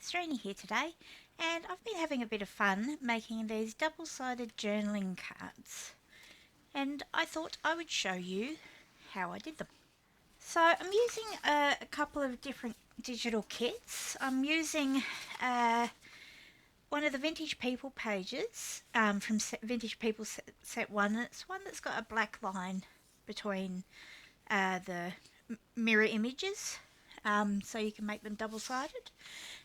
it's Renee here today, and I've been having a bit of fun making these double-sided journaling cards, and I thought I would show you how I did them. So I'm using a couple of different digital kits. I'm using one of the Vintage People pages from Vintage People set 1, and it's one that's got a black line between the mirror images, so you can make them double-sided.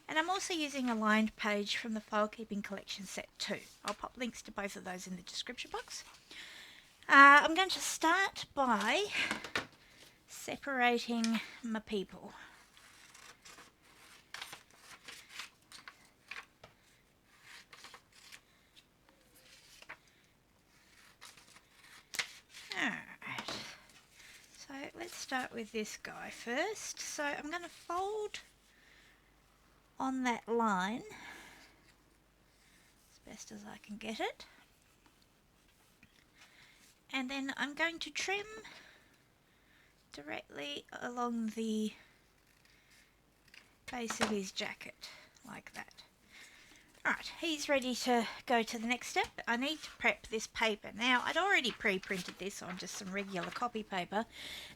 And I'm also using a lined page from the File Keeping Collection set 2. I'll pop links to both of those in the description box. I'm going to start by separating my people. Alright, so let's start with this guy first. So I'm going to fold on that line as best as I can get it, and then I'm going to trim directly along the base of his jacket like that. Right, he's ready to go to the next step. I need to prep this paper. Now, I'd already pre-printed this on just some regular copy paper,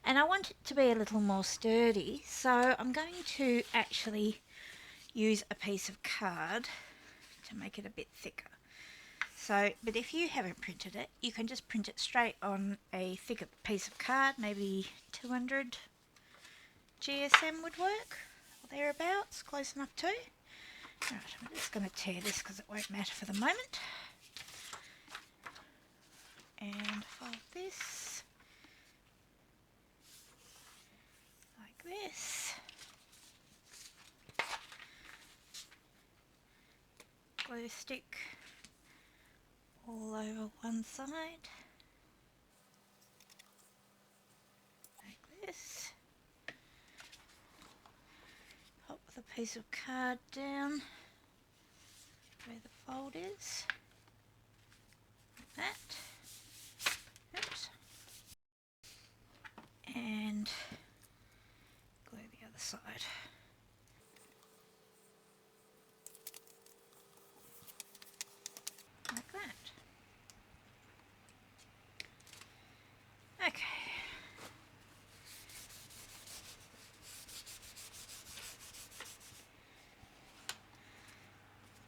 and I want it to be a little more sturdy, so I'm going to actually use a piece of card to make it a bit thicker. So, but if you haven't printed it, you can just print it straight on a thicker piece of card, maybe 200 GSM would work, or thereabouts, close enough too. Right, I'm just going to tear this because it won't matter for the moment. And fold this like this. Glue stick all over one side. Like this. Pop the piece of card down where the fold is, like that. Oops. And glue the other side. Like that. Okay.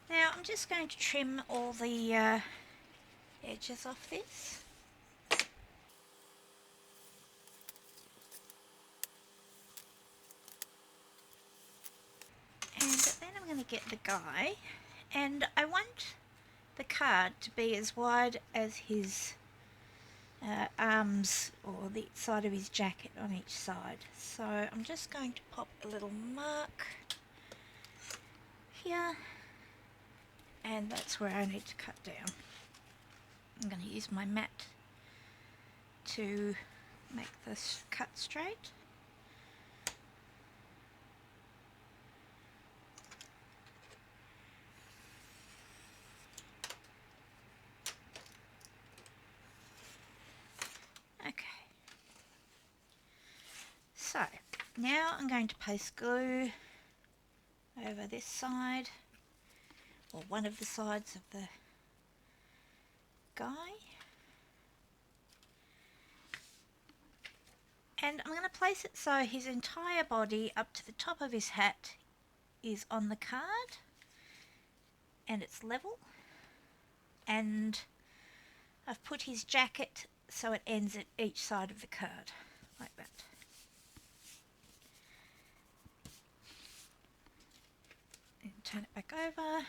Now I'm just going to trim all the edges off this. And then I'm going to get the guy, and I want the card to be as wide as his arms or the side of his jacket on each side. So I'm just going to pop a little mark here, and that's where I need to cut down. I'm going to use my mat to make this cut straight. Okay. So now I'm going to paste glue over this side, or one of the sides of the guy. And I'm going to place it so his entire body up to the top of his hat is on the card and it's level. And I've put his jacket so it ends at each side of the card, like that. And turn it back over,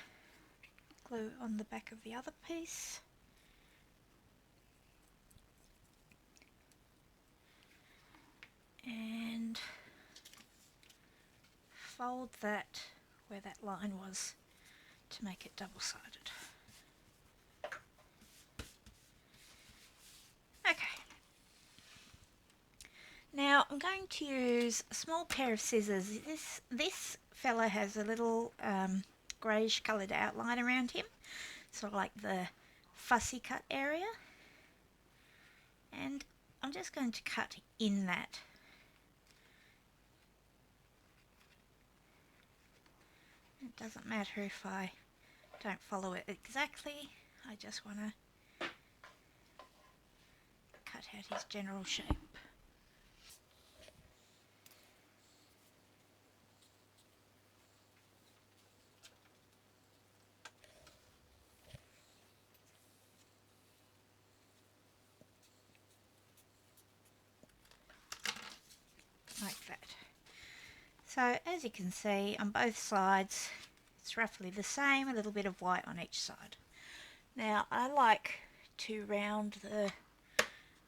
glue on the back of the other piece. And fold that where that line was to make it double-sided. Okay. Now I'm going to use a small pair of scissors. This fella has a little greyish coloured outline around him, sort of like the fussy cut area. And I'm just going to cut in that. It doesn't matter if I don't follow it exactly, I just want to cut out his general shape. Like that. So as you can see on both sides it's roughly the same, a little bit of white on each side. Now I like to round the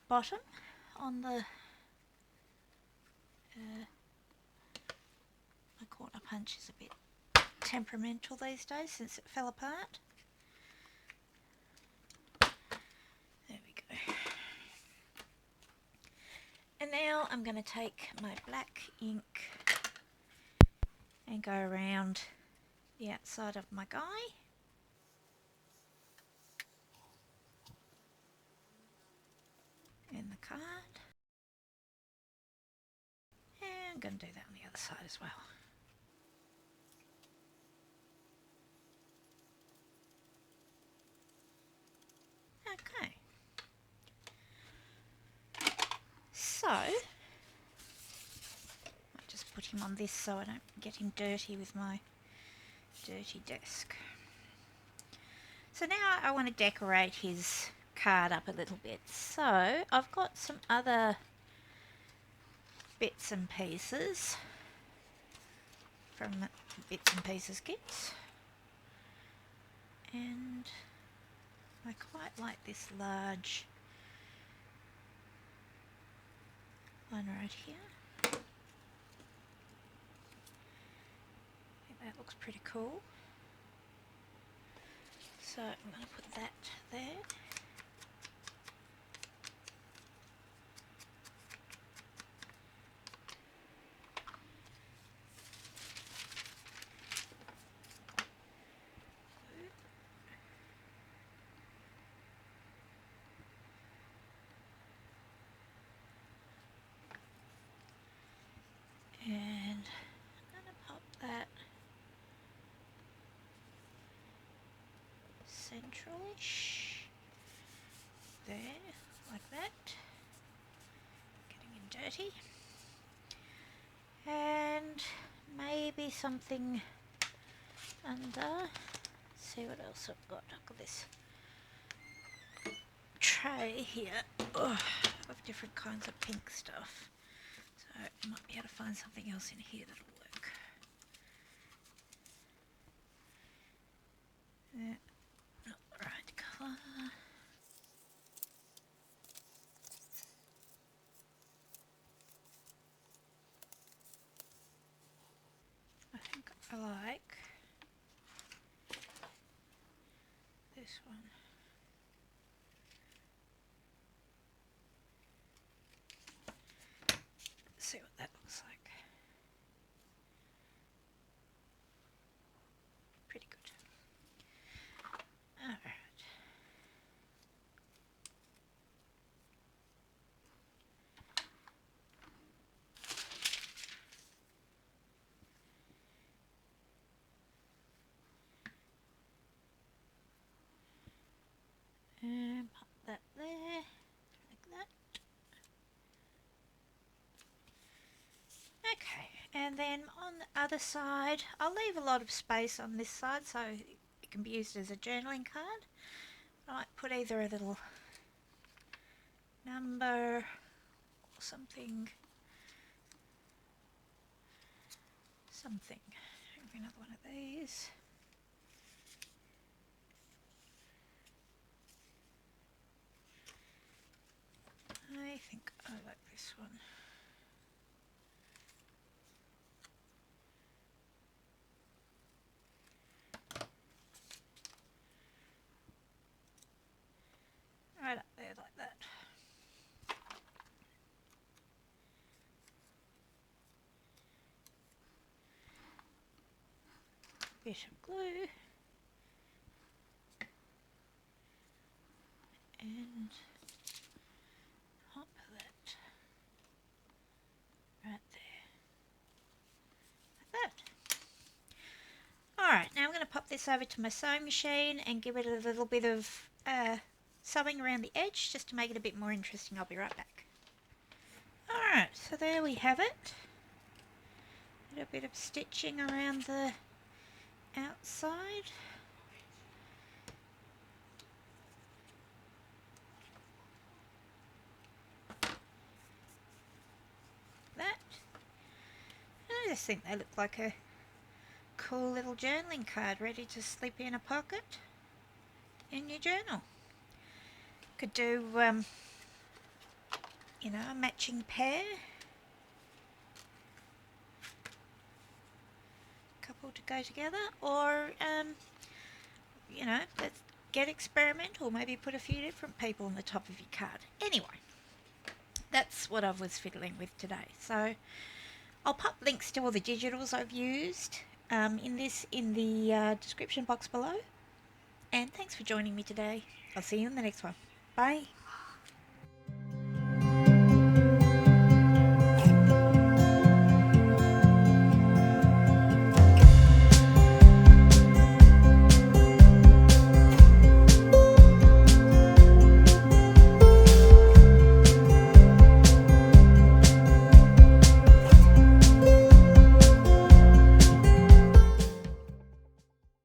bottom on the my corner punch is a bit temperamental these days since it fell apart. There we go. And now I'm going to take my black ink and go around the outside of my guy. And the card. And I'm going to do that on the other side as well. Okay. So, I just put him on this so I don't get him dirty with my dirty desk. So now I want to decorate his card up a little bit. So I've got some other bits and pieces from Bits and Pieces kits, and I quite like this large one right here. I think that looks pretty cool. So I'm going to put that there. And I'm going to pop that centralish there, like that. Getting him dirty. And maybe something under. Let's see what else I've got. I've got this tray here of different kinds of pink stuff. So I might be able to find something else in here that'll work. Not the right colour. I think I like this one. Let's see what that looks like. Pretty good. Alright. And pop that there, like that. Okay, and then on the other side, I'll leave a lot of space on this side so it can be used as a journaling card. I might put either a little number or something. Another one of these. I think I like this one. Right up there like that. Bit of glue. And pop that right there. Like that. this over to my sewing machine and give it a little bit of sewing around the edge just to make it a bit more interesting. I'll be right back. Alright, so there we have it. A little bit of stitching around the outside. That. And I just think they look like a cool little journaling card ready to slip in a pocket in your journal. Could do, a matching pair. Couple to go together, or let's get experimental, maybe put a few different people on the top of your card. Anyway, that's what I was fiddling with today. So I'll pop links to all the digitals I've used in the description box below. And thanks for joining me today. I'll see you in the next one. Bye.